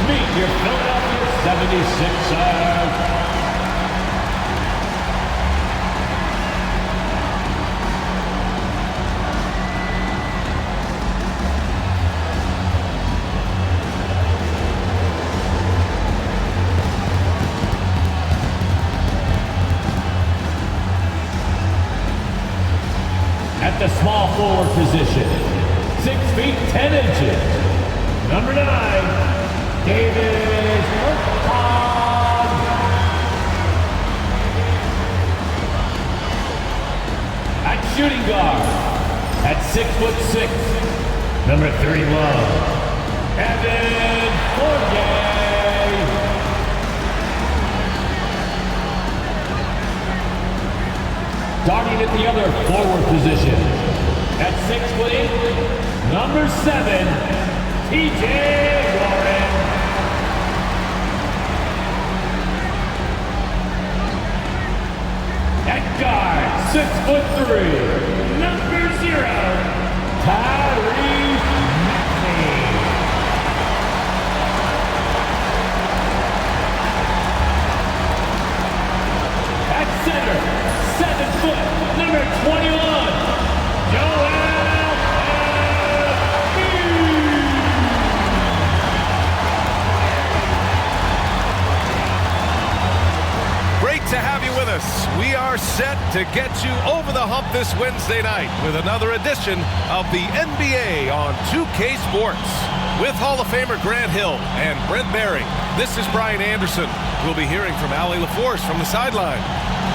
meet your Philadelphia 76ers. At the small forward position, 6 feet 10 inches, number 9, David Pistons. At shooting guard, at 6'6", number 31, Evan Fournier. Starting at the other forward position, at 6'8", number 7, TJ Warren. At guard, 6'3", number 0, Tyrese Maxey. At center, 7 foot, number 21, Joel Embiid. Great to have you with us. We are set to get you over the hump this Wednesday night with another edition of the NBA on 2K Sports. With Hall of Famer Grant Hill and Brent Barry, this is Brian Anderson. We'll be hearing from Allie LaForce from the sideline.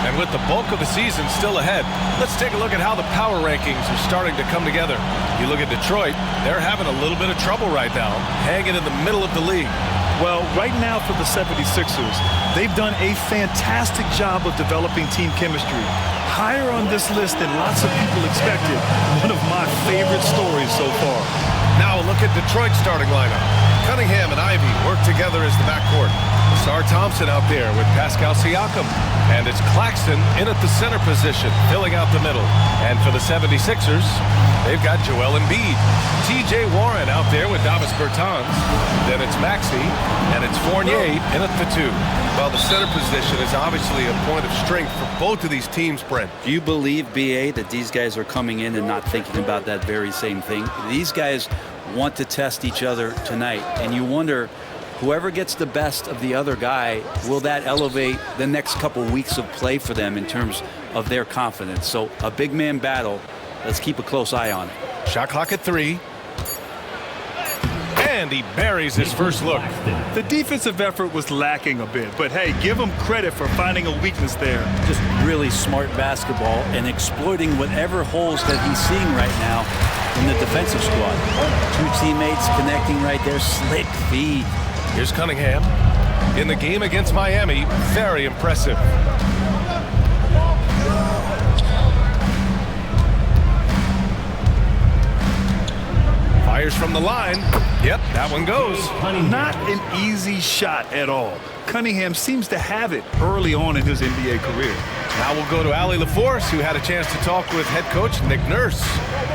And with the bulk of the season still ahead, let's take a look at how the power rankings are starting to come together. You look at Detroit, they're having a little bit of trouble right now, hanging in the middle of the league. Well, right now for the 76ers, they've done a fantastic job of developing team chemistry. Higher on this list than lots of people expected. One of my favorite stories so far. Now a look at Detroit's starting lineup. Cunningham and Ivy work together as the backcourt. Ausar Thompson out there with Pascal Siakam. And it's Claxton in at the center position, filling out the middle. And for the 76ers, they've got Joel Embiid. TJ Warren out there with Davis Bertans. Then it's Maxey, and it's Fournier in at the 2. Well, the center position is obviously a point of strength for both of these teams, Brent. Do you believe, B.A., that these guys are coming in and not thinking about that very same thing? These guys want to test each other tonight, and you wonder, whoever gets the best of the other guy, will that elevate the next couple weeks of play for them in terms of their confidence? So a big man battle. Let's keep a close eye on it. Shot clock at 3. And he buries his first look. The defensive effort was lacking a bit, but hey, give him credit for finding a weakness there. Just really smart basketball and exploiting whatever holes that he's seeing right now in the defensive squad. 2 teammates connecting right there. Slick feed. Here's Cunningham. In the game against Miami, very impressive. Fires from the line. Yep, that one goes. Not an easy shot at all. Cunningham seems to have it early on in his NBA career. Now we'll go to Allie LaForce, who had a chance to talk with head coach Nick Nurse.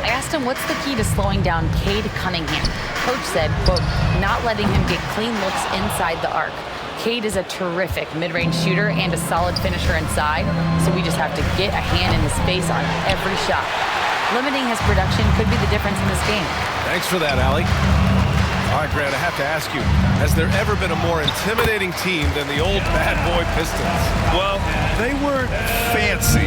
I asked him what's the key to slowing down Cade Cunningham. Coach said, quote, not letting him get clean looks inside the arc. Cade is a terrific mid-range shooter and a solid finisher inside, so we just have to get a hand in his face on every shot. Limiting his production could be the difference in this game. Thanks for that, Allie. All right, Grant, I have to ask you, has there ever been a more intimidating team than the old bad boy Pistons? Well, they weren't fancy,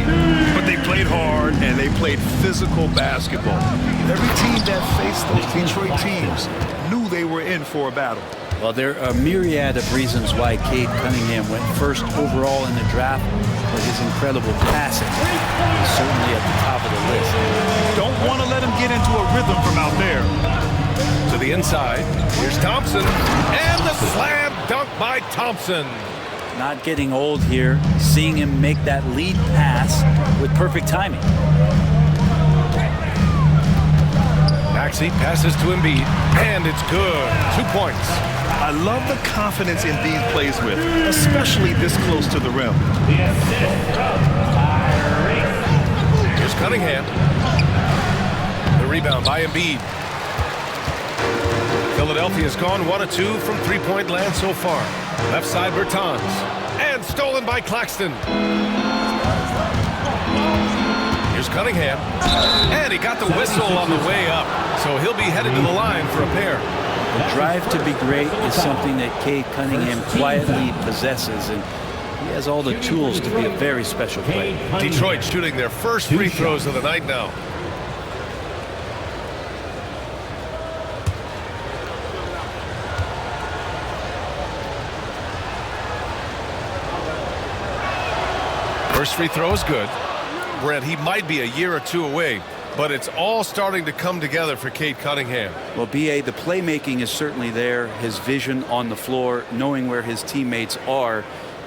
but they played hard and they played physical basketball. Every team that faced those Detroit teams knew they were in for a battle. Well, there are a myriad of reasons why Cade Cunningham went first overall in the draft, but his incredible passing is certainly at the top of the list. Don't want to let him get into a rhythm from out there. To the inside, here's Thompson, and the slam dunk by Thompson. Not getting old here, seeing him make that lead pass with perfect timing. Maxey passes to Embiid, and it's good. 2 points. I love the confidence Embiid plays with, especially this close to the rim. Here's Cunningham. The rebound by Embiid. Philadelphia's gone 1 of 2 from three-point land so far. Left side, Bertans. And stolen by Claxton. Here's Cunningham. And he got the whistle on the way up. So he'll be headed to the line for a pair. The drive to be great is something that Cade Cunningham quietly possesses, and he has all the tools to be a very special player. Detroit shooting their first free throws of the night now. First free throw is good. Brent, he might be a year or two away, but it's all starting to come together for Cade Cunningham. Well, B.A., the playmaking is certainly there. His vision on the floor, knowing where his teammates are.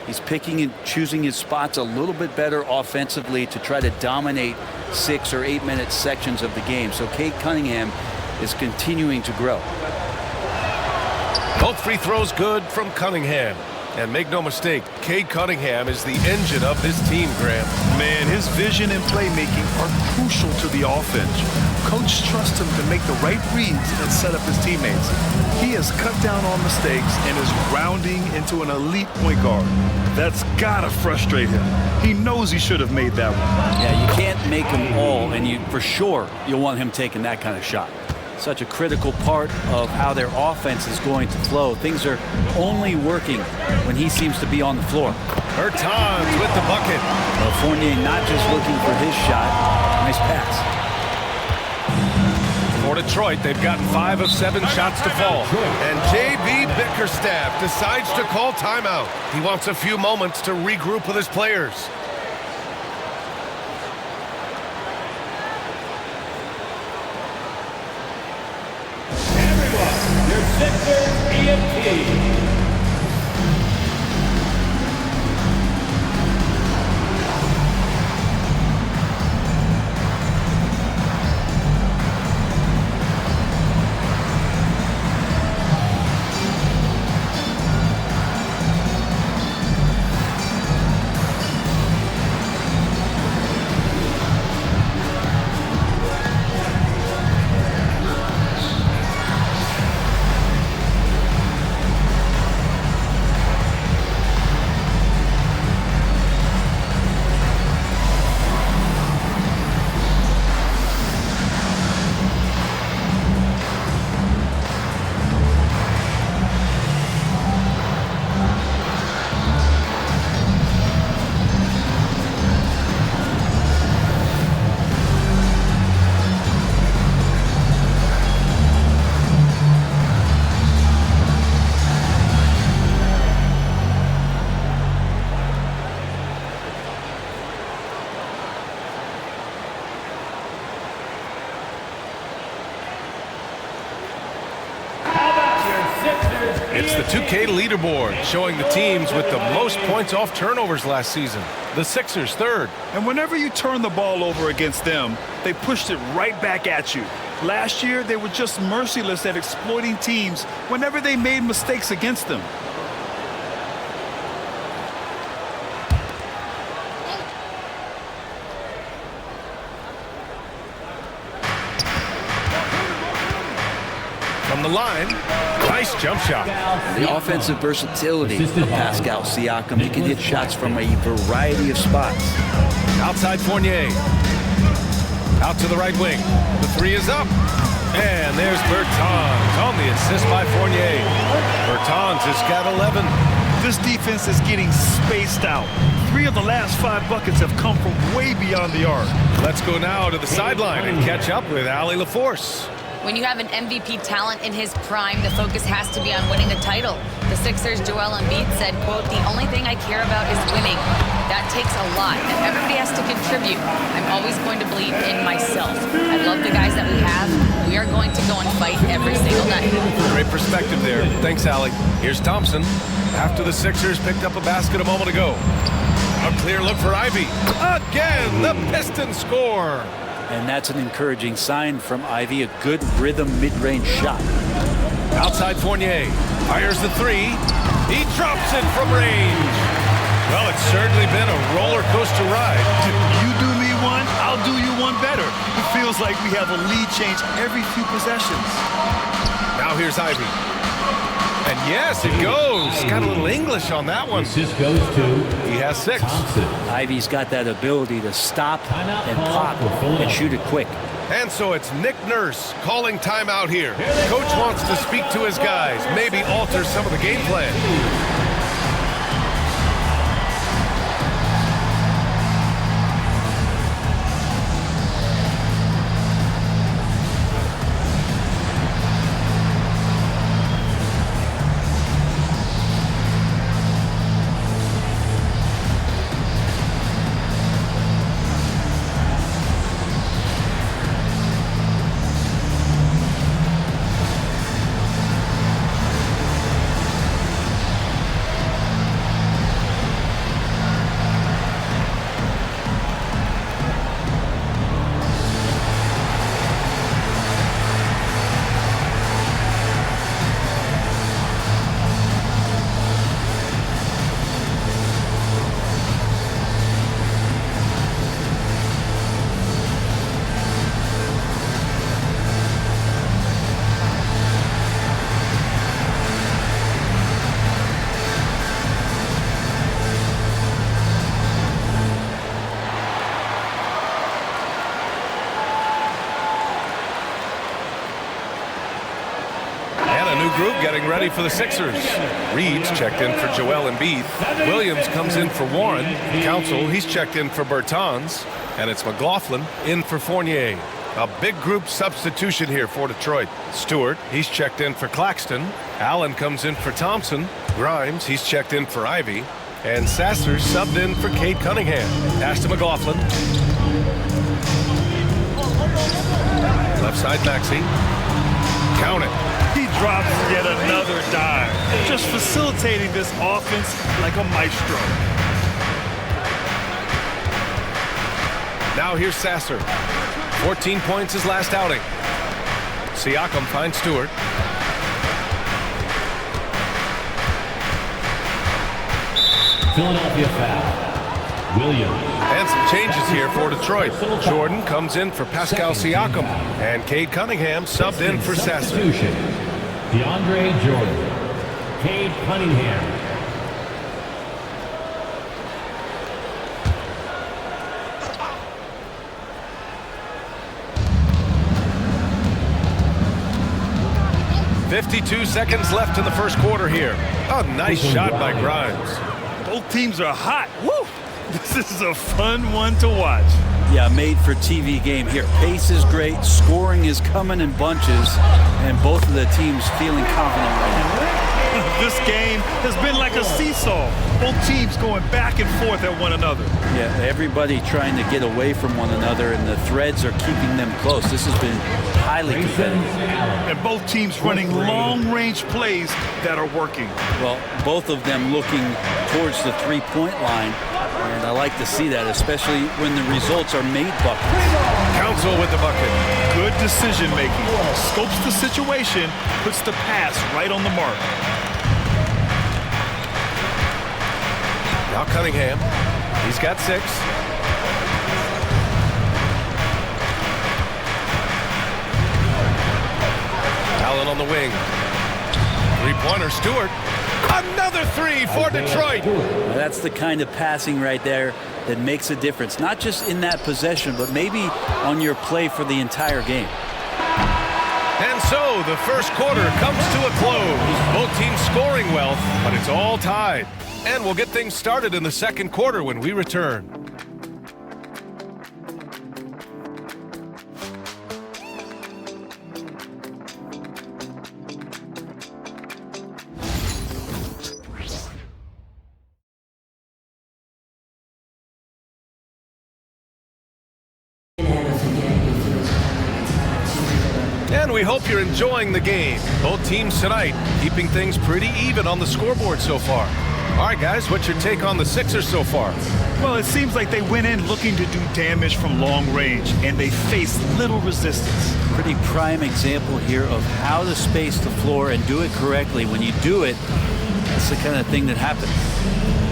He's picking and choosing his spots a little bit better offensively to try to dominate 6 or 8 minute sections of the game. So Cade Cunningham is continuing to grow. Both free throws good from Cunningham. And make no mistake, Cade Cunningham is the engine of this team, Graham. Man, his vision and playmaking are crucial to the offense. Coach trusts him to make the right reads and set up his teammates. He has cut down on mistakes and is rounding into an elite point guard. That's gotta frustrate him. He knows he should have made that one. Yeah, you can't make them all, and for sure you'll want him taking that kind of shot. Such a critical part of how their offense is going to flow. Things are only working when he seems to be on the floor. Bertans with the bucket. Well, Fournier not just looking for his shot. Nice pass. For Detroit, they've gotten 5 of 7 shots to fall. And J.B. Bickerstaff decides to call timeout. He wants a few moments to regroup with his players. Sixers EMT. It's the 2K leaderboard showing the teams with the most points off turnovers last season. The Sixers third. And whenever you turn the ball over against them, they pushed it right back at you. Last year, they were just merciless at exploiting teams whenever they made mistakes against them. From the line, nice jump shot. The offensive versatility of Pascal Siakam. He can hit shots from a variety of spots. Outside Fournier. Out to the right wing. The three is up. And there's Bertans on the assist by Fournier. Bertans has got 11. This defense is getting spaced out. 3 of the last 5 buckets have come from way beyond the arc. Let's go now to the sideline and catch up with Allie LaForce. When you have an MVP talent in his prime, the focus has to be on winning a title. The Sixers' Joel Embiid said, quote, "The only thing I care about is winning. That takes a lot, and everybody has to contribute. I'm always going to believe in myself. I love the guys that we have. We are going to go and fight every single night." Great perspective there. Thanks, Allie. Here's Thompson. After the Sixers picked up a basket a moment ago. A clear look for Ivy. Again, the Pistons score. And that's an encouraging sign from Ivy. A good rhythm mid-range shot. Outside Fournier. Fires the three. He drops it from range. Well, it's certainly been a roller coaster ride. You do me one, I'll do you one better. It feels like we have a lead change every few possessions. Now here's Ivy. And yes, it goes. Got a little English on that one. Assist goes to He has 6. Thompson. Ivy's got that ability to stop Timeout and call pop for Philadelphia. and shoot it quick. And so it's Nick Nurse calling timeout here. Coach wants to speak to his guys, maybe alter some of the game plan. Group getting ready for the Sixers. Reed's checked in for Joel Embiid. Williams comes in for Warren. Council, he's checked in for Bertans. And it's McLaughlin in for Fournier. A big group substitution here for Detroit. Stewart, he's checked in for Claxton. Allen comes in for Thompson. Grimes, he's checked in for Ivy. And Sasser subbed in for Cade Cunningham. Pass to McLaughlin. Left side Maxey. Count it. He drops yet another dime, just facilitating this offense like a maestro. Now here's Sasser. 14 points his last outing. Siakam finds Stewart. Philadelphia foul. Williams. And some changes here for Detroit. Jordan comes in for Pascal Siakam. And Cade Cunningham subbed in for Sasser. DeAndre Jordan. Cade Cunningham. .52 seconds left in the first quarter here. A nice shot by Grimes. Both teams are hot. Woo! This is a fun one to watch. Yeah, made for TV game here. Pace is great, scoring is coming in bunches, and both of the teams feeling confident right now. This game has been like a seesaw. Both teams going back and forth at one another. Yeah, everybody trying to get away from one another, and the threads are keeping them close. This has been highly competitive. And both teams running long-range plays that are working. Well, both of them looking towards the three-point line. And I like to see that, especially when the results are made buckets. Council with the bucket. Good decision making. Scopes the situation, puts the pass right on the mark. Now Cunningham. He's got 6. Allen on the wing. Three-pointer, Stewart. Another 3 for Detroit. Now that's the kind of passing right there that makes a difference, not just in that possession, but maybe on your play for the entire game. And so the first quarter comes to a close. Both teams scoring well, but it's all tied. And we'll get things started in the second quarter when we return. And we hope you're enjoying the game. Both teams tonight keeping things pretty even on the scoreboard so far. All right, guys, what's your take on the Sixers so far? Well, it seems like they went in looking to do damage from long range, and they faced little resistance. Pretty prime example here of how to space the floor and do it correctly. When you do it, that's the kind of thing that happens.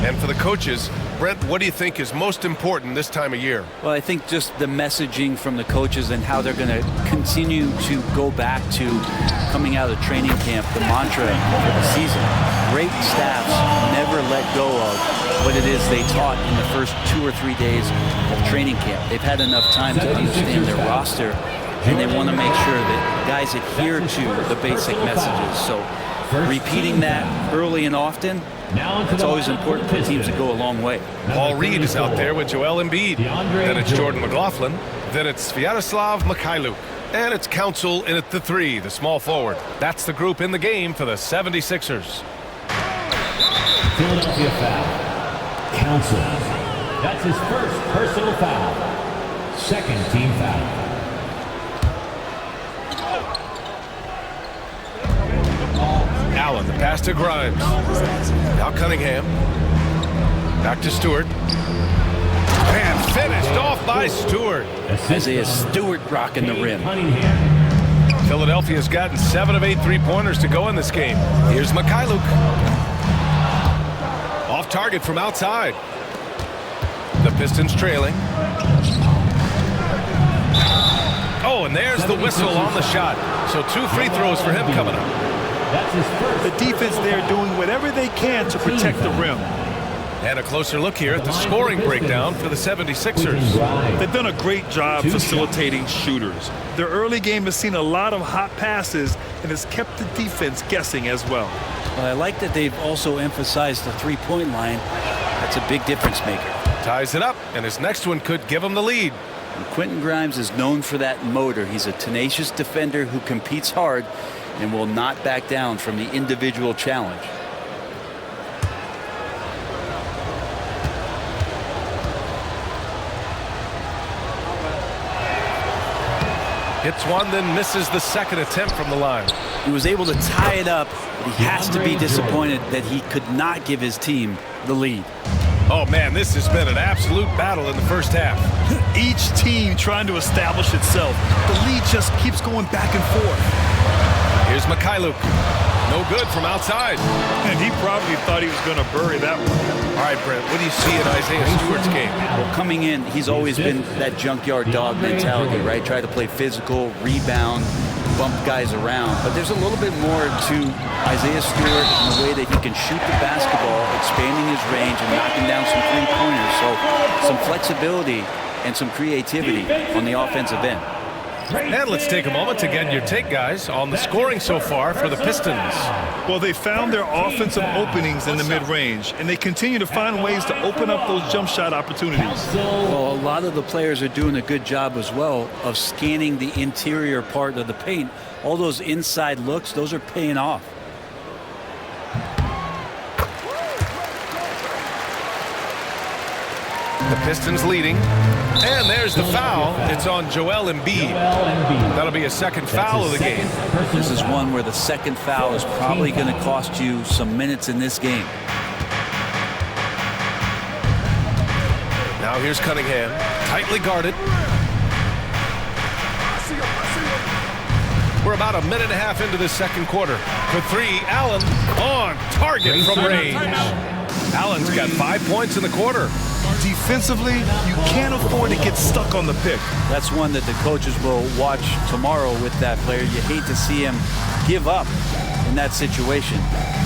And for the coaches, Brent, what do you think is most important this time of year? Well, I think just the messaging from the coaches and how they're going to continue to go back to coming out of training camp, the mantra for the season. Great staffs never let go of what it is they taught in the first 2 or 3 days of training camp. They've had enough time to understand their roster, and they want to make sure that guys adhere to the basic messages. So repeating that early and often, it's always important for teams to go a long way. Paul Reed is out there with Joel Embiid. Then it's Jordan McLaughlin. Then it's Sviatoslav Mikhailuk. And it's Council in at the 3, the small forward. That's the group in the game for the 76ers. Philadelphia foul. Council. That's his first personal foul. Second team foul. Allen, the pass to Grimes. Now Cunningham. Back to Stewart. And finished off by Stewart. Isaiah Stewart rocking the rim. Philadelphia's gotten 7 of 8 3-pointers to go in this game. Here's Mikhailuk. Off target from outside. The Pistons trailing. Oh, and there's the whistle on the shot. So 2 free throws for him coming up. The defense there doing whatever they can to protect the rim. And a closer look here at the scoring breakdown for the 76ers. They've done a great job facilitating shooters. Their early game has seen a lot of hot passes and has kept the defense guessing as well. Well, I like that they've also emphasized the three-point line. That's a big difference maker. Ties it up, and his next one could give him the lead. And Quentin Grimes is known for that motor. He's a tenacious defender who competes hard and will not back down from the individual challenge. Hits one, then misses the second attempt from the line. He was able to tie it up, but he has to be disappointed that he could not give his team the lead. Oh, man, this has been an absolute battle in the first half. Each team trying to establish itself. The lead just keeps going back and forth. Here's Mikhailuk. No good from outside. And he probably thought he was going to bury that one. All right, Brent, what do you see in Isaiah Stewart's game? Well, coming in, he's always been that junkyard dog mentality, right? Try to play physical, rebound, bump guys around. But there's a little bit more to Isaiah Stewart in the way that he can shoot the basketball, expanding his range and knocking down some three-pointers. So some flexibility and some creativity on the offensive end. And let's take a moment to get your take, guys, on the scoring so far for the Pistons. Well, they found their offensive openings in the mid-range, and they continue to find ways to open up those jump shot opportunities. Well, a lot of the players are doing a good job as well of scanning the interior part of the paint. All those inside looks, those are paying off. The Pistons leading. And there's the foul. It's on Joel Embiid. That'll be a second foul of the game. This is one where the second foul is probably going to cost you some minutes in this game. Now here's Cunningham. Tightly guarded. We're about a minute and a half into this second quarter. For 3, Allen on target from range. Allen's got 5 points in the quarter. Defensively, you can't afford to get stuck on the pick. That's one that the coaches will watch tomorrow with that player. You hate to see him give up in that situation.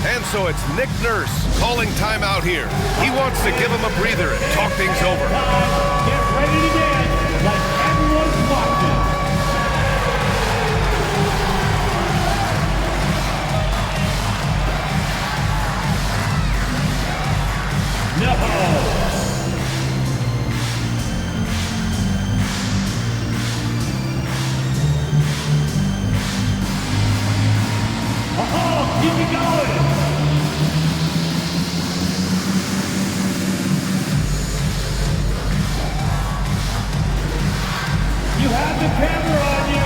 And so it's Nick Nurse calling timeout here. He wants to give him a breather and talk things over. Get ready to dance like everyone's watching. No. Keep it going. You have the camera on you.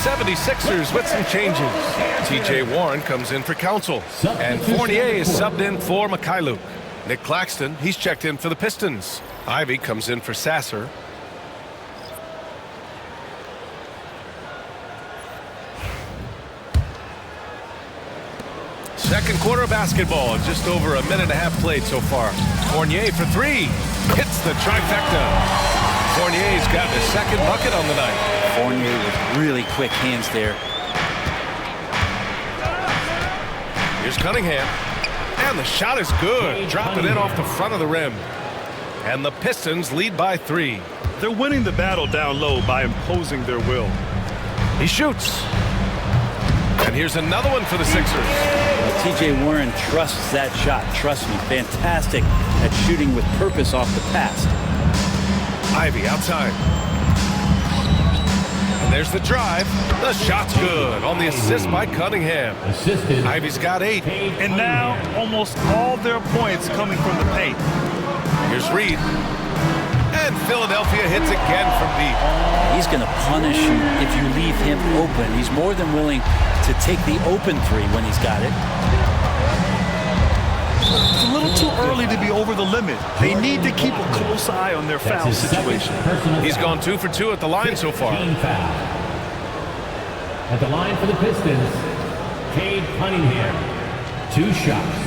76ers with some changes. T.J. Warren comes in for Council, and Fournier is subbed in for Mikhailuk. Nick Claxton, he's checked in for the Pistons. Ivy comes in for Sasser. Second quarter of basketball, just over a minute and a half played so far. Fournier for three, hits the trifecta. Fournier's got his second bucket on the night. Fournier with really quick hands there. Here's Cunningham, and the shot is good. Dropped it in off the front of the rim. And the Pistons lead by 3. They're winning the battle down low by imposing their will. He shoots. And here's another one for the Sixers. T.J. Warren trusts that shot. Trust me, fantastic at shooting with purpose off the pass. Ivy outside. And there's the drive. The shot's good on the assist by Cunningham. Assisted. Ivy's got 8. And now almost all their points coming from the paint. Here's Reed. And Philadelphia hits again from deep. He's going to punish you if you leave him open. He's more than willing to take the open three when he's got it. It's a little too early to be over the limit. They need to keep a close eye on their foul situation. He's gone 2 for 2 at the line so far. At the line for the Pistons, Cade Cunningham. 2 shots.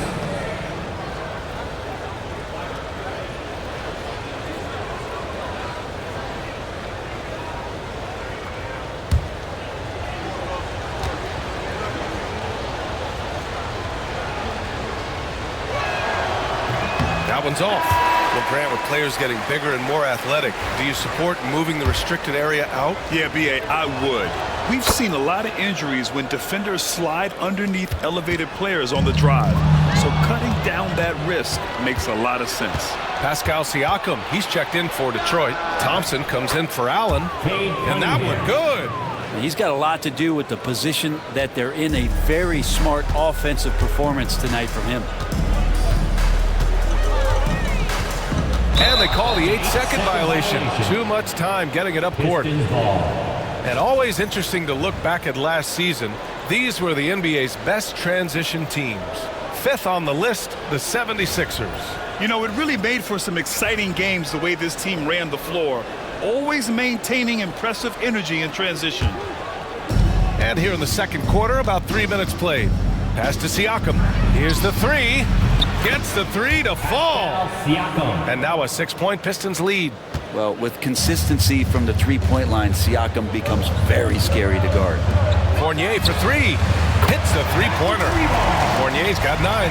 That one's off. Well, Grant, with players getting bigger and more athletic, do you support moving the restricted area out? Yeah, B.A., I would. We've seen a lot of injuries when defenders slide underneath elevated players on the drive. So cutting down that risk makes a lot of sense. Pascal Siakam, he's checked in for Detroit. Thompson comes in for Allen. And that one good. He's got a lot to do with the position that they're in. A very smart offensive performance tonight from him. And they call the 8-second violation. Too much time getting it up court. And always interesting to look back at last season. These were the NBA's best transition teams. 5th on the list, the 76ers. You know, it really made for some exciting games the way this team ran the floor, always maintaining impressive energy in transition. And here in the second quarter, about 3 minutes played. Pass to Siakam. Here's the 3. Gets the 3 to fall. And now a 6-point Pistons lead. Well, with consistency from the three-point line, Siakam becomes very scary to guard. Fournier for 3. Hits the three-pointer. Fournier's got 9.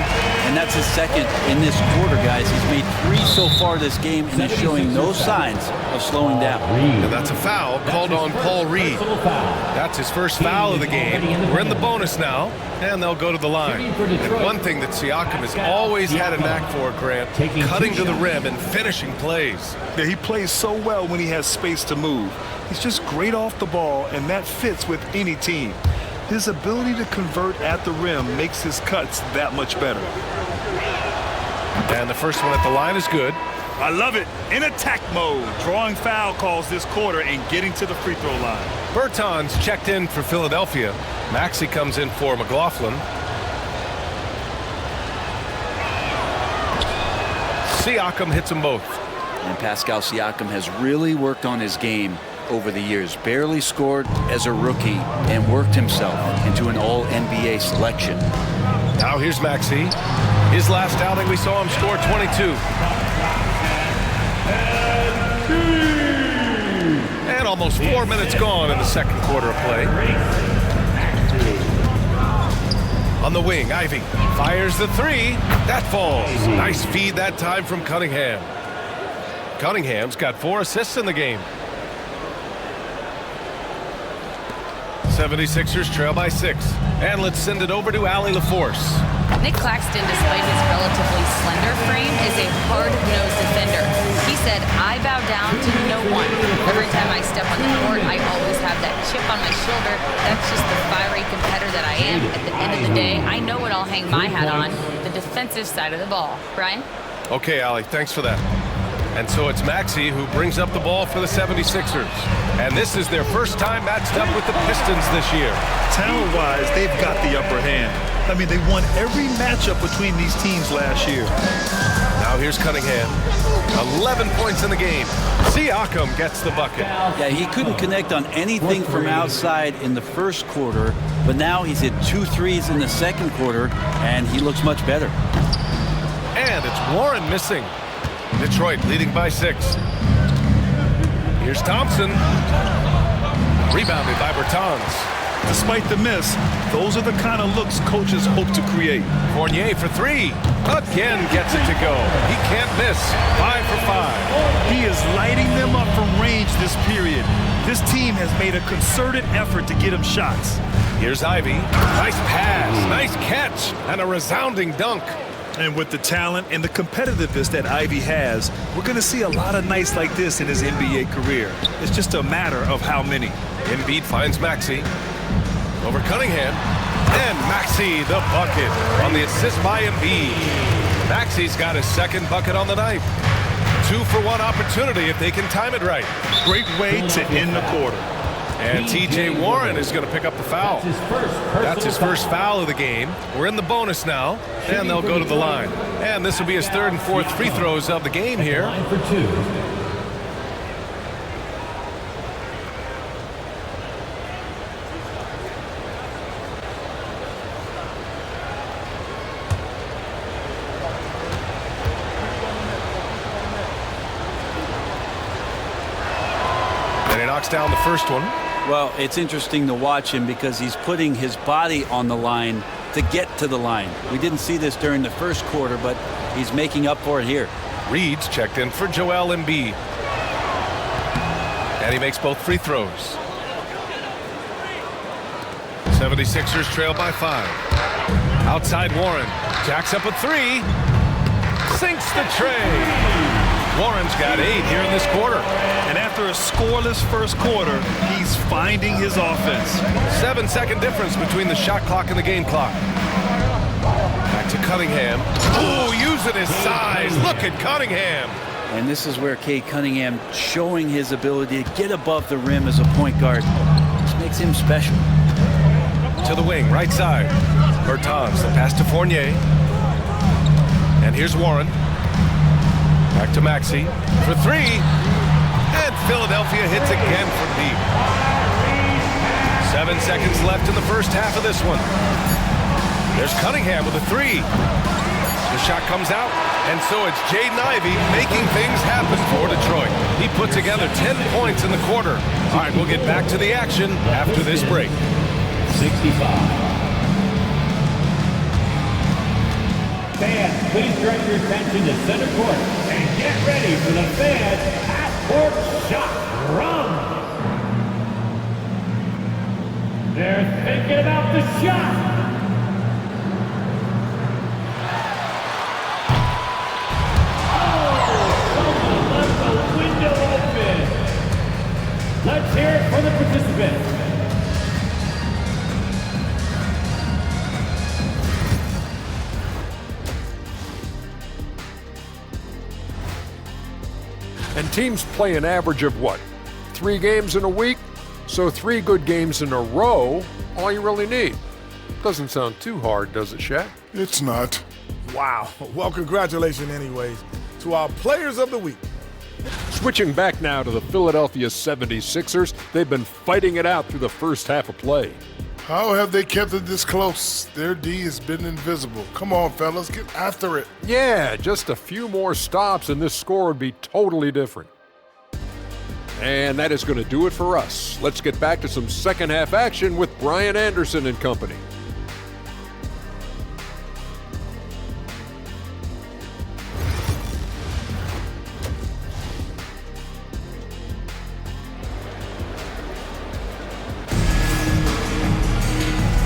And that's his second in this quarter, guys. He's made 3 so far this game and is showing no signs of slowing down. And that's a foul called on Paul Reed. That's his first foul of the game. We're in the bonus now, and they'll go to the line. And one thing that Siakam has always had a knack for, Grant, cutting to the rim and finishing plays. Yeah, he plays so well when he has space to move. He's just great off the ball, and that fits with any team. His ability to convert at the rim makes his cuts that much better. And the first one at the line is good. I love it. In attack mode, drawing foul calls this quarter and getting to the free throw line. Bertans checked in for Philadelphia. Maxey comes in for McLaughlin. Siakam hits them both. And Pascal Siakam has really worked on his game over the years. Barely scored as a rookie and worked himself into an all-NBA selection. Now here's Maxey. His last outing, we saw him score 22. And almost 4 minutes gone in the second quarter of play. On the wing, Ivy fires the 3. That falls. Nice feed that time from Cunningham. Cunningham's got 4 assists in the game. 76ers trail by 6. And let's send it over to Allie LaForce. Nick Claxton, despite his relatively slender frame, is a hard-nosed defender. He said, I bow down to no one. Every time I step on the court, I always have that chip on my shoulder. That's just the fiery competitor that I am. At the end of the day, I know what I'll hang my hat on, the defensive side of the ball. Brian? Okay, Allie, thanks for that. And so it's Maxey who brings up the ball for the 76ers. And this is their first time matched up with the Pistons this year. Talent-wise, they've got the upper hand. I mean, they won every matchup between these teams last year. Now here's Cunningham. 11 points in the game. Siakam gets the bucket. Yeah, he couldn't connect on anything from outside in the first quarter, but now he's hit 2 threes in the second quarter, and he looks much better. And it's Warren missing. Detroit leading by 6. Here's Thompson. Rebounded by Bertans. Despite the miss, those are the kind of looks coaches hope to create. Fournier for 3. Again gets it to go. He can't miss. 5 for 5. He is lighting them up from range this period. This team has made a concerted effort to get him shots. Here's Ivy. Nice pass, nice catch, and a resounding dunk. And with the talent and the competitiveness that Ivy has, we're going to see a lot of nights like this in his NBA career. It's just a matter of how many. Embiid finds Maxey. Over Cunningham. And Maxey the bucket on the assist by Embiid. Maxey's got his second bucket on the night. 2-for-1 opportunity if they can time it right. Great way to end the quarter. And T.J. Warren is going to pick up the foul. That's his first foul of the game. We're in the bonus now, and they'll go to the line. And this will be his third and fourth free throws of the game here. And he knocks down the first one. Well, it's interesting to watch him because he's putting his body on the line to get to the line. We didn't see this during the first quarter, but he's making up for it here. Reed's checked in for Joel Embiid. And he makes both free throws. 76ers trail by 5. Outside Warren. Jacks up a 3. Sinks the tray. Warren's got 8 here in this quarter. And after a scoreless first quarter, he's finding his offense. 7-second difference between the shot clock and the game clock. Back to Cunningham. Oh, using his size. Look at Cunningham. And this is where Cade Cunningham showing his ability to get above the rim as a point guard. This makes him special. To the wing, right side. Bertans, the pass to Fournier. And here's Warren. Back to Maxey for 3. And Philadelphia hits again from deep. 7 seconds left in the first half of this one. There's Cunningham with a 3. The shot comes out, and so it's Jaden Ivey making things happen for Detroit. He put together 10 points in the quarter. All right, we'll get back to the action after this break. 65. Fans, please direct your attention to center court and get ready for the fans half-court shot run. They're thinking about the shot. Let's hear it for the participants. And teams play an average of what? 3 games in a week? So 3 good games in a row, all you really need. Doesn't sound too hard, does it, Shaq? It's not. Wow. Well, congratulations anyways to our players of the week. Switching back now to the Philadelphia 76ers, they've been fighting it out through the first half of play. How have they kept it this close? Their D has been invisible. Come on, fellas, get after it. Yeah, just a few more stops and this score would be totally different. And that is going to do it for us. Let's get back to some second half action with Brian Anderson and company.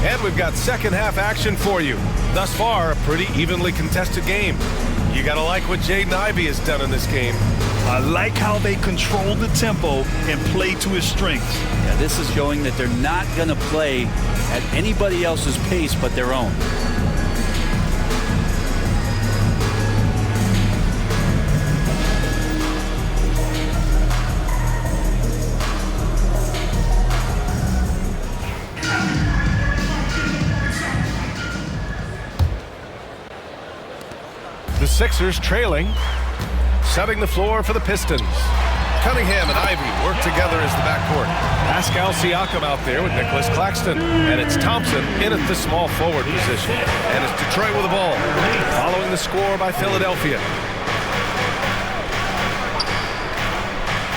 And we've got second half action for you. Thus far, a pretty evenly contested game. You gotta like what Jaden Ivey has done in this game. I like how they control the tempo and play to his strengths. Yeah, this is showing that they're not going to play at anybody else's pace but their own. Sixers trailing. Setting the floor for the Pistons. Cunningham and Ivy work together as the backcourt. Pascal Siakam out there with Nicholas Claxton. And it's Thompson in at the small forward position. And it's Detroit with the ball, following the score by Philadelphia.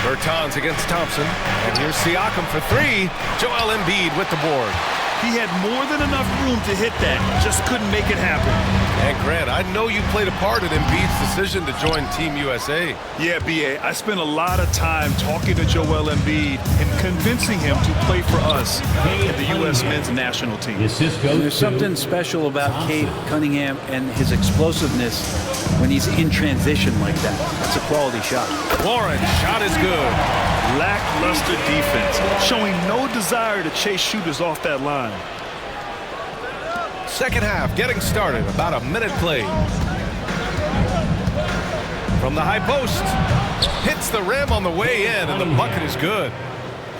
Bertans against Thompson. And here's Siakam for three. Joel Embiid with the board. He had more than enough room to hit that, just couldn't make it happen. And Grant, I know you played a part in Embiid's decision to join Team USA. Yeah, B.A., I spent a lot of time talking to Joel Embiid and convincing him to play for us and the U.S. men's national team. There's something special about Cade Cunningham and his explosiveness when he's in transition like that. That's a quality shot. Warren's shot is good. Lackluster defense, showing no desire to chase shooters off that line. Second half getting started. About a minute played. From the high post. Hits the rim on the way in, and the bucket is good.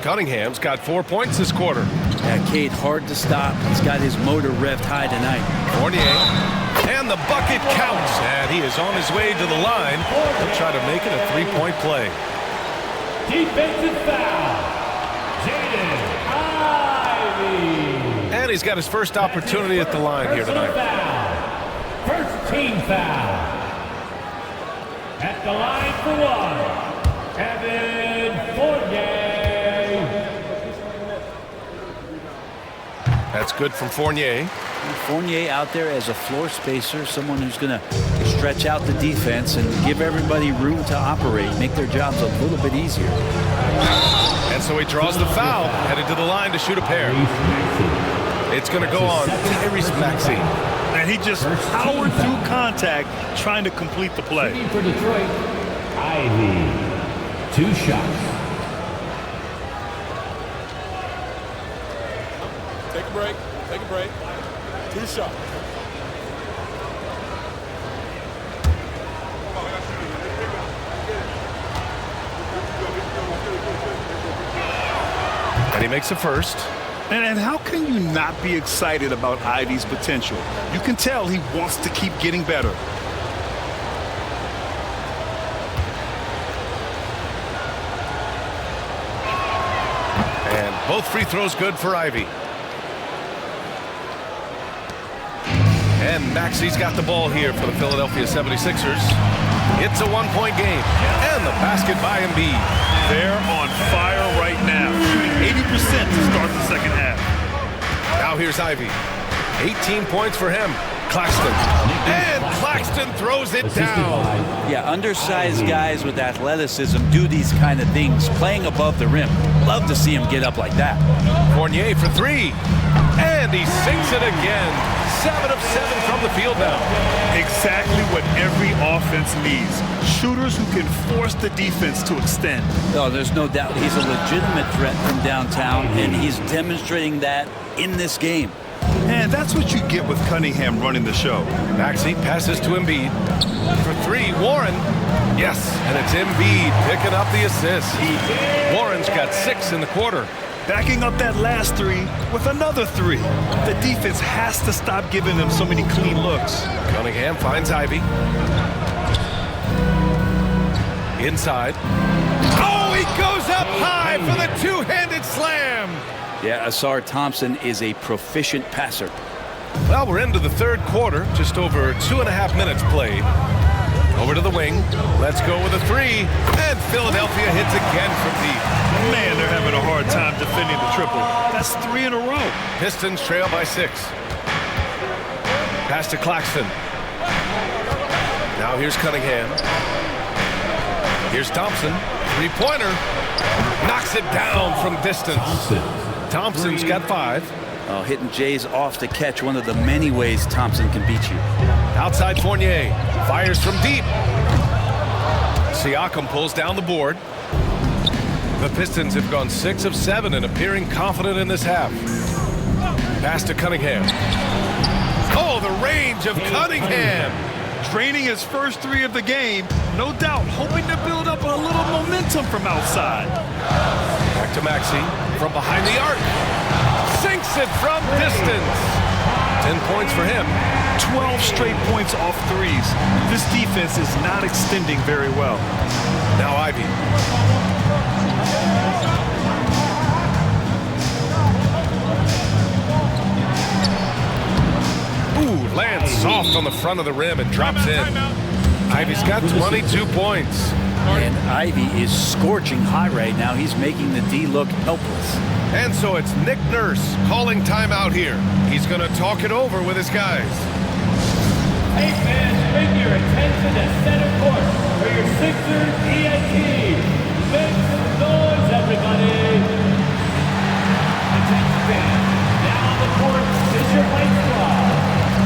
Cunningham's got 4 points this quarter. Yeah, Cade, hard to stop. He's got his motor revved high tonight. Fournier. And the bucket counts. And he is on his way to the line. He'll try to make it a three-point play. Defensive foul. Jaden Ivey. And he's got his first opportunity at the line here tonight. Foul. First team foul. At the line for one, Evan Fournier. That's good from Fournier. Fournier out there as a floor spacer, someone who's going to stretch out the defense and give everybody room to operate, make their jobs a little bit easier. And so he draws the foul, headed to the line to shoot a pair. It's going to go on Tyrese Maxey. And he just powered through contact, trying to complete the play. For Detroit, Ivy. 2 shots. Take a break. Take a break. 2 shots. And he makes the first. And how can you not be excited about Ivy's potential? You can tell he wants to keep getting better. And both free throws good for Ivy. And Maxey's got the ball here for the Philadelphia 76ers. It's a 1-point game. And the basket by Embiid. They're on fire right now, shooting 80% to start the second half. Now here's Ivy. 18 points for him. Claxton. And Claxton throws it down. Yeah, undersized guys with athleticism do these kind of things, playing above the rim. Love to see him get up like that. Fournier for three. And he sinks it again. 7 of 7 from the field now. Exactly what every offense needs. Shooters who can force the defense to extend. Oh, there's no doubt he's a legitimate threat from downtown, and he's demonstrating that in this game. And that's what you get with Cunningham running the show. Maxey passes to Embiid. For three, Warren. Yes, and it's Embiid picking up the assist. Warren's got 6 in the quarter. Backing up that last 3 with another 3. The defense has to stop giving them so many clean looks. Cunningham finds Ivy. Inside. Oh, he goes up high for the two-handed slam. Yeah, Asar Thompson is a proficient passer. Well, we're into the third quarter. Just over 2.5 minutes played. Over to the wing. Let's go with a 3. And Philadelphia hits again from deep. Man, they're having a hard time defending the triple. That's 3 in a row. Pistons trail by 6. Pass to Claxton. Now here's Cunningham. Here's Thompson. 3-pointer. Knocks it down from distance. Thompson's got 5. Oh, hitting Jays off to catch, one of the many ways Thompson can beat you. Outside Fournier. Fires from deep. Siakam pulls down the board. The Pistons have gone 6 of 7 and appearing confident in this half. Pass to Cunningham. Oh, the range of Cunningham. Draining his first 3 of the game, no doubt hoping to build up a little momentum from outside. Back to Maxey from behind the arc. Sinks it from distance. 10 points for him. 12 straight points off threes. This defense is not extending very well. Now Ivy. Ooh, lands soft on the front of the rim and drops in. Ivy's got 22 points. And Ivy is scorching hot right now. He's making the D look helpless. And so it's Nick Nurse calling timeout here. He's going to talk it over with his guys. Hey fans, bring your attention to center court for your Sixers ENT. Make some noise, everybody. Attention fans, now on the court is your white squad.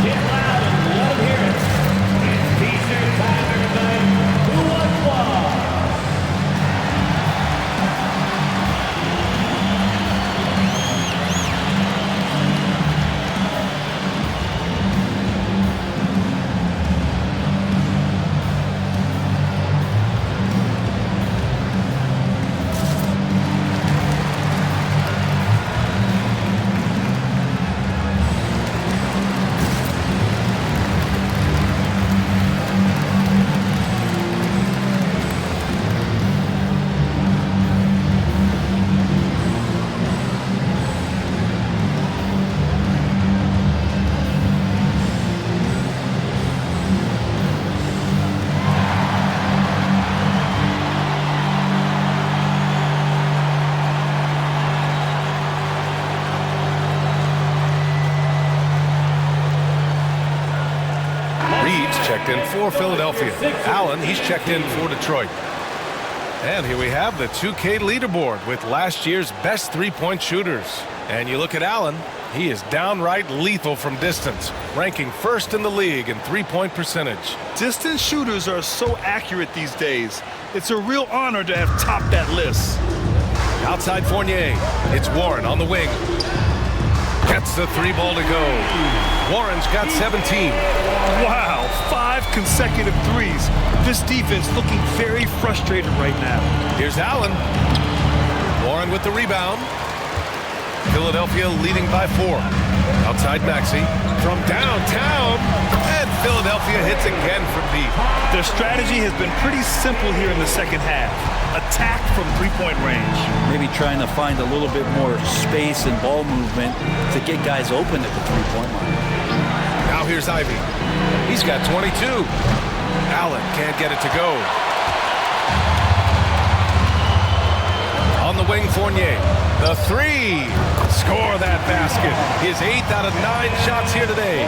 Get loud and let them hear it. It's T-shirt time, everybody. Who wants one? Checked in for Philadelphia. Allen, he's checked in for Detroit. And here we have the 2K leaderboard with last year's best three-point shooters. And you look at Allen, he is downright lethal from distance, ranking first in the league in three-point percentage. Distance shooters are so accurate these days. It's a real honor to have topped that list. Outside Fournier, it's Warren on the wing. Gets the three ball to go. Warren's got 17. Wow, 5 consecutive threes. This defense looking very frustrated right now. Here's Allen. Warren with the rebound. Philadelphia leading by 4. Outside Maxey from downtown. And Philadelphia hits again from deep. Their strategy has been pretty simple here in the second half. Attack from three-point range. Maybe trying to find a little bit more space and ball movement to get guys open at the three-point line. Now here's Ivy. He's got 22. Allen can't get it to go. On the wing, Fournier. The three. Score that basket. His 8th out of 9 shots here today.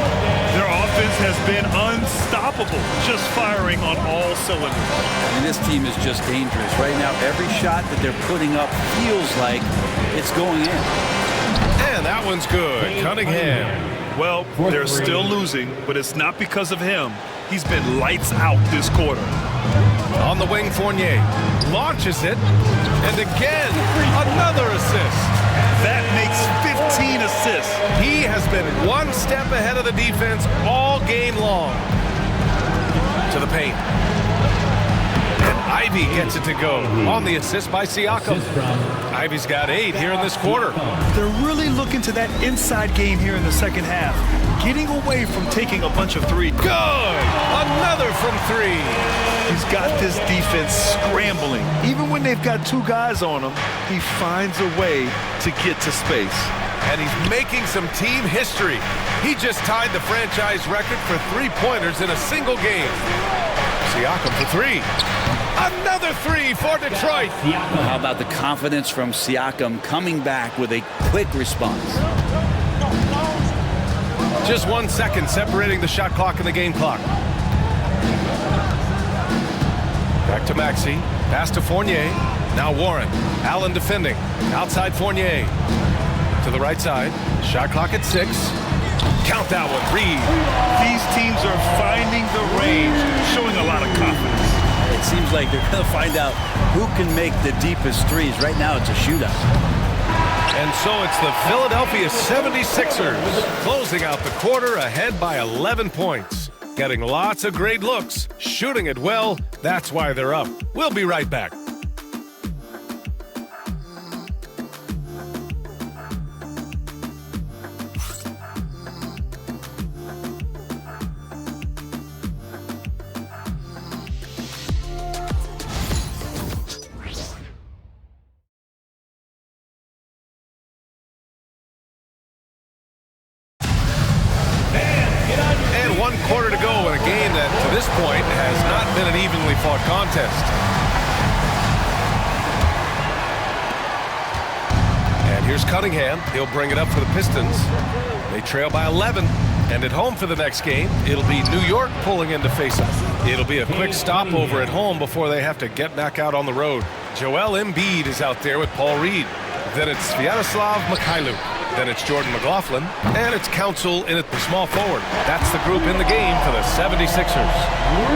Their offense has been unstoppable, just firing on all cylinders. And this team is just dangerous. Right now, every shot that they're putting up feels like it's going in. And that one's good. Cunningham. Well, they're still losing, but it's not because of him. He's been lights out this quarter. On the wing, Fournier launches it, and again, another assist. That makes 15 assists. He has been one step ahead of the defense all game long. To the paint. And Ivy gets it to go on the assist by Siakam. Ivy's got 8 here in this quarter. They're really looking to that inside game here in the second half, getting away from taking a bunch of threes. Good! Another from 3. He's got this defense scrambling. Even when they've got 2 guys on him, he finds a way to get to space. And he's making some team history. He just tied the franchise record for three-pointers in a single game. Siakam for 3. Another 3 for Detroit. How about the confidence from Siakam coming back with a quick response? Just 1 second separating the shot clock and the game clock. Back to Maxey. Pass to Fournier. Now Warren. Allen defending. Outside Fournier. To the right side. Shot clock at 6. Count that one. Reed. These teams are finding the range, showing a lot of confidence. It seems like they're going to find out who can make the deepest threes. Right now, it's a shootout. And so it's the Philadelphia 76ers closing out the quarter ahead by 11 points. Getting lots of great looks, shooting it well. That's why they're up. We'll be right back. evenly fought contest. And here's Cunningham. He'll bring it up for the Pistons. They trail by 11. And at home for the next game, it'll be New York pulling in to face us. It'll be a quick stopover at home before they have to get back out on the road. Joel Embiid is out there with Paul Reed. Then it's Sviatoslav Mikhailuk. Then it's Jordan McLaughlin. And it's Council in at the small forward. That's the group in the game for the 76ers.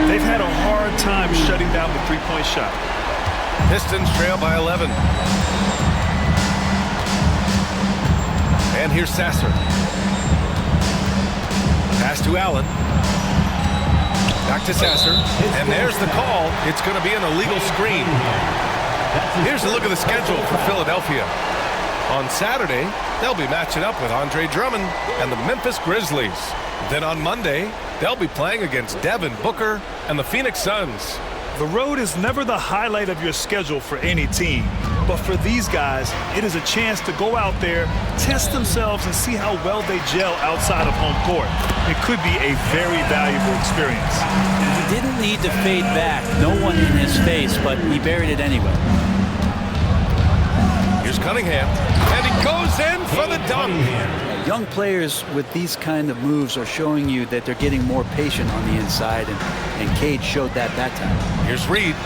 They've had a hard time shutting down the three-point shot. Pistons trail by 11. And here's Sasser. Pass to Allen. Back to Sasser. And there's the call. It's going to be an illegal screen. Here's a look at the schedule for Philadelphia. On Saturday, they'll be matching up with Andre Drummond and the Memphis Grizzlies. Then on Monday, they'll be playing against Devin Booker and the Phoenix Suns. The road is never the highlight of your schedule for any team. But for these guys, it is a chance to go out there, test themselves, and see how well they gel outside of home court. It could be a very valuable experience. He didn't need to fade back. No one in his face, but he buried it anyway. Here's Cunningham, and he goes in for the dunk. Young players with these kind of moves are showing you that they're getting more patient on the inside, and Cade showed that time. Here's Reed.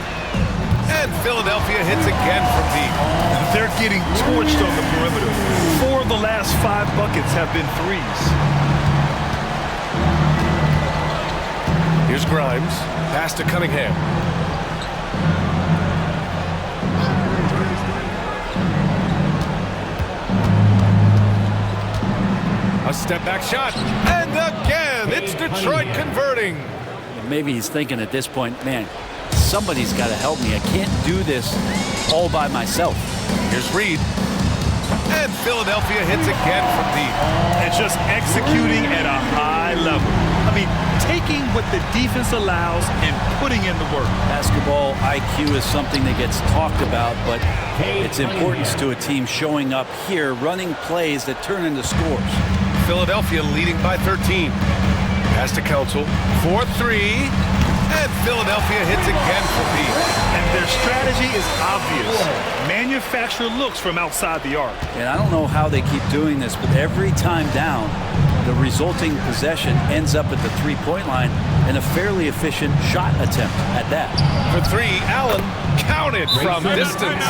And Philadelphia hits again from deep. They're getting torched on the perimeter. 4 of the last 5 buckets have been threes. Here's Grimes. Pass to Cunningham. A step-back shot. And again, it's Detroit converting. Maybe he's thinking at this point, man, somebody's got to help me. I can't do this all by myself. Here's Reed. And Philadelphia hits again from deep. And just executing at a high level. I mean, taking what the defense allows and putting in the work. Basketball IQ is something that gets talked about, but its importance to a team showing up here, running plays that turn into scores. Philadelphia leading by 13. Pass to Council. 4-3. And Philadelphia hits again for deep. And their strategy is obvious. Manufacture looks from outside the arc. And I don't know how they keep doing this, but every time down, the resulting possession ends up at the three-point line and a fairly efficient shot attempt at that. For 3, Allen counted from distance.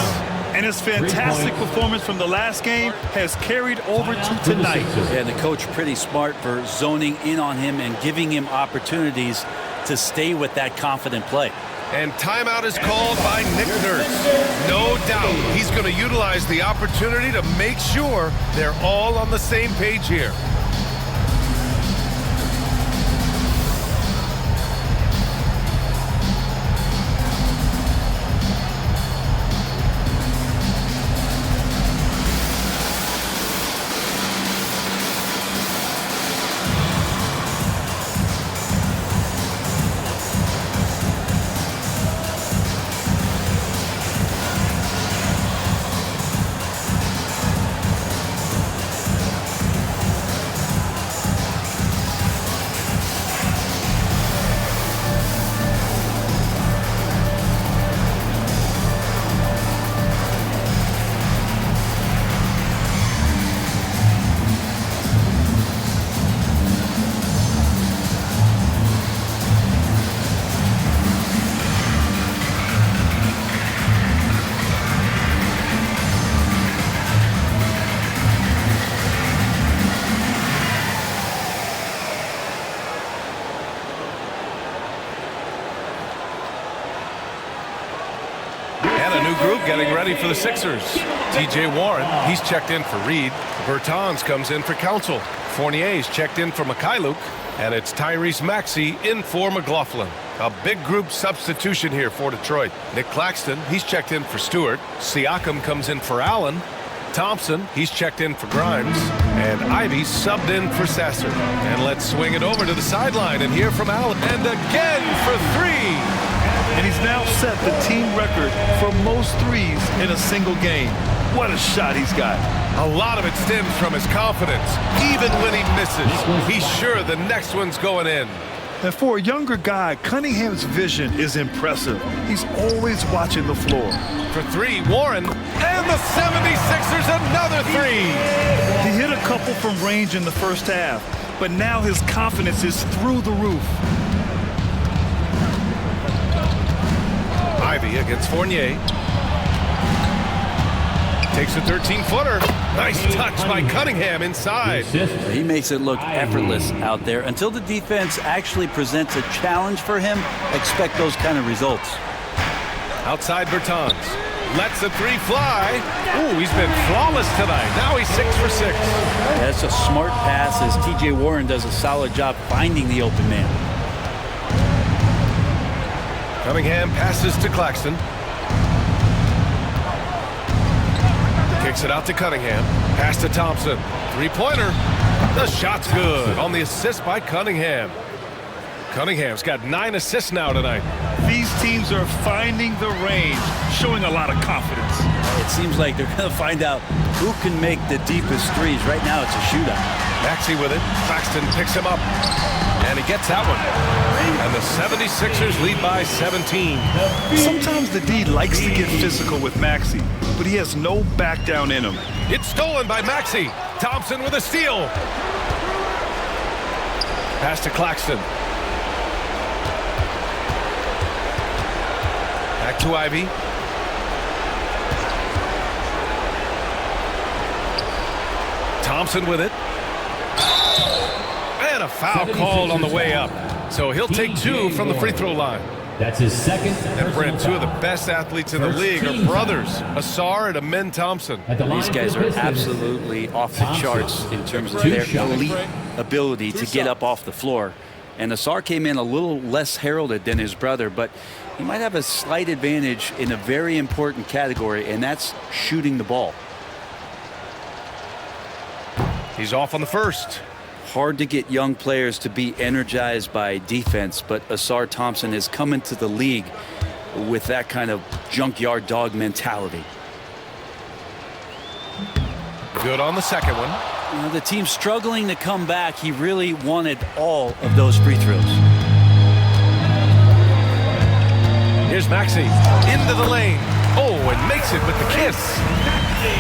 And his fantastic performance from the last game has carried over to tonight. And the coach pretty smart for zoning in on him and giving him opportunities to stay with that confident play. And timeout is called by Nick Nurse. No doubt he's going to utilize the opportunity to make sure they're all on the same page here. Getting ready for the Sixers. T.J. Warren, he's checked in for Reed. Bertans comes in for Council. Fournier's checked in for Mikhailuk. And it's Tyrese Maxey in for McLaughlin. A big group substitution here for Detroit. Nick Claxton, he's checked in for Stewart. Siakam comes in for Allen. Thompson, he's checked in for Grimes. And Ivy subbed in for Sasser. And let's swing it over to the sideline and hear from Allen. And again for 3. And he's now set the team record for most threes in a single game. What a shot he's got. A lot of it stems from his confidence. Even when he misses, he's sure the next one's going in. And for a younger guy, Cunningham's vision is impressive. He's always watching the floor. For three, Warren, and the 76ers another three. He hit a couple from range in the first half, but now his confidence is through the roof. Ivy against Fournier. Takes a 13-footer. Nice touch by Cunningham inside. He makes it look effortless out there. Until the defense actually presents a challenge for him, expect those kind of results. Outside Bertans. Lets the three fly. Ooh, he's been flawless tonight. Now he's 6 for 6. That's a smart pass as T.J. Warren does a solid job finding the open man. Cunningham passes to Claxton. Kicks it out to Cunningham. Pass to Thompson. Three-pointer. The shot's good on the assist by Cunningham. Cunningham's got 9 assists now tonight. These teams are finding the range, showing a lot of confidence. It seems like they're going to find out who can make the deepest threes. Right now it's a shootout. Maxey with it. Claxton picks him up. And he gets that one. And the 76ers lead by 17. Sometimes the D likes to get physical with Maxey, but he has no back down in him. It's stolen by Maxey. Thompson with a steal. Pass to Claxton. Back to Ivy. Thompson with it. And a foul called on the way up. So he'll take 2 from the free throw line. That's his second. And Brent, 2 of the best athletes in the league are brothers, Asar and Amen Thompson. These guys are absolutely off the charts in terms of their elite ability to get up off the floor. And Asar came in a little less heralded than his brother, but he might have a slight advantage in a very important category, and that's shooting the ball. He's off on the first. Hard to get young players to be energized by defense, but Asar Thompson has come into the league with that kind of junkyard dog mentality. Good on the second one. You know, the team's struggling to come back. He really wanted all of those free throws. Here's Maxey into the lane. Oh, and makes it with the kiss.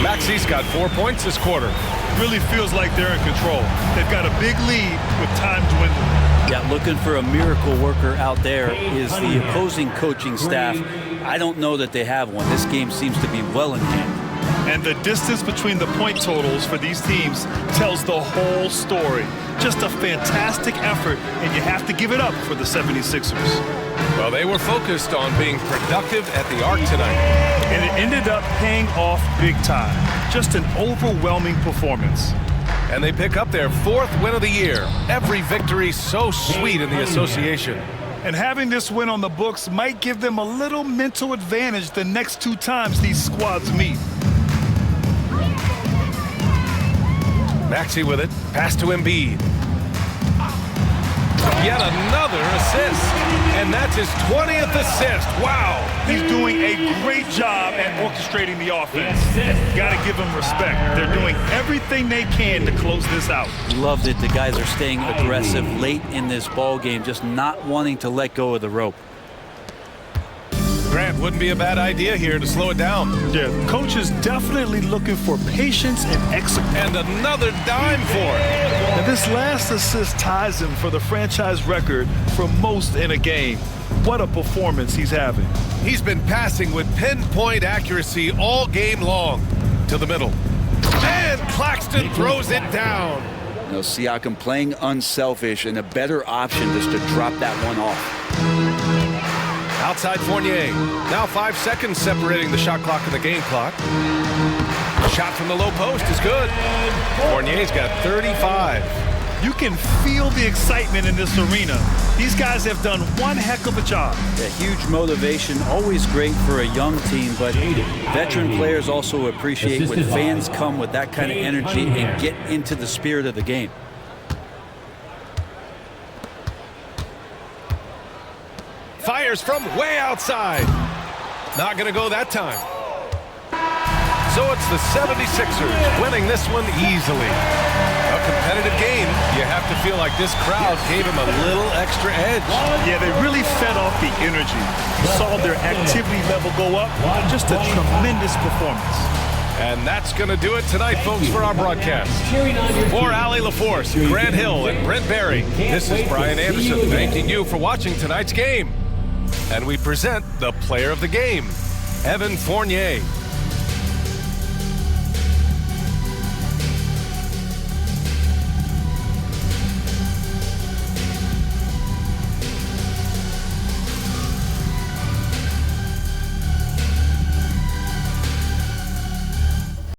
Maxey's got 4 points this quarter. Really feels like they're in control. They've got a big lead with time dwindling. Yeah, looking for a miracle worker out there is the opposing coaching staff. I don't know that they have one. This game seems to be well in hand. And the distance between the point totals for these teams tells the whole story. Just a fantastic effort, and you have to give it up for the 76ers. Well, they were focused on being productive at the arc tonight. And it ended up paying off big time. Just an overwhelming performance. And they pick up their 4th win of the year. Every victory so sweet in the association. And having this win on the books might give them a little mental advantage the next 2 times these squads meet. Maxey with it. Pass to Embiid. Yet another assist. And that's his 20th assist. Wow. He's doing a great job at orchestrating the offense. Got to give him respect. They're doing everything they can to close this out. Loved it. The guys are staying aggressive late in this ball game, just not wanting to let go of the rope. Grant, wouldn't be a bad idea here to slow it down. Yeah, the coach is definitely looking for patience and execution. And another dime for it. And this last assist ties him for the franchise record for most in a game. What a performance he's having. He's been passing with pinpoint accuracy all game long. To the middle. And Claxton throws it down. You know, Siakam playing unselfish and a better option just to drop that one off. Outside Fournier. Now 5 seconds separating the shot clock and the game clock. Shot from the low post is good. Fournier's got 35. You can feel the excitement in this arena. These guys have done one heck of a job. A huge motivation, always great for a young team, but veteran players also appreciate when fans come with that kind of energy and get into the spirit of the game. Fires from way outside. Not going to go that time. So it's the 76ers winning this one easily. A competitive game, you have to feel like this crowd gave him a little extra edge. Yeah, they really fed off the energy. You saw their activity level go up. Just a tremendous performance. And that's going to do it tonight, folks, for our broadcast. For Allie LaForce, Grant Hill, and Brent Barry, this is Brian Anderson thanking you for watching tonight's game. And we present the player of the game, Evan Fournier.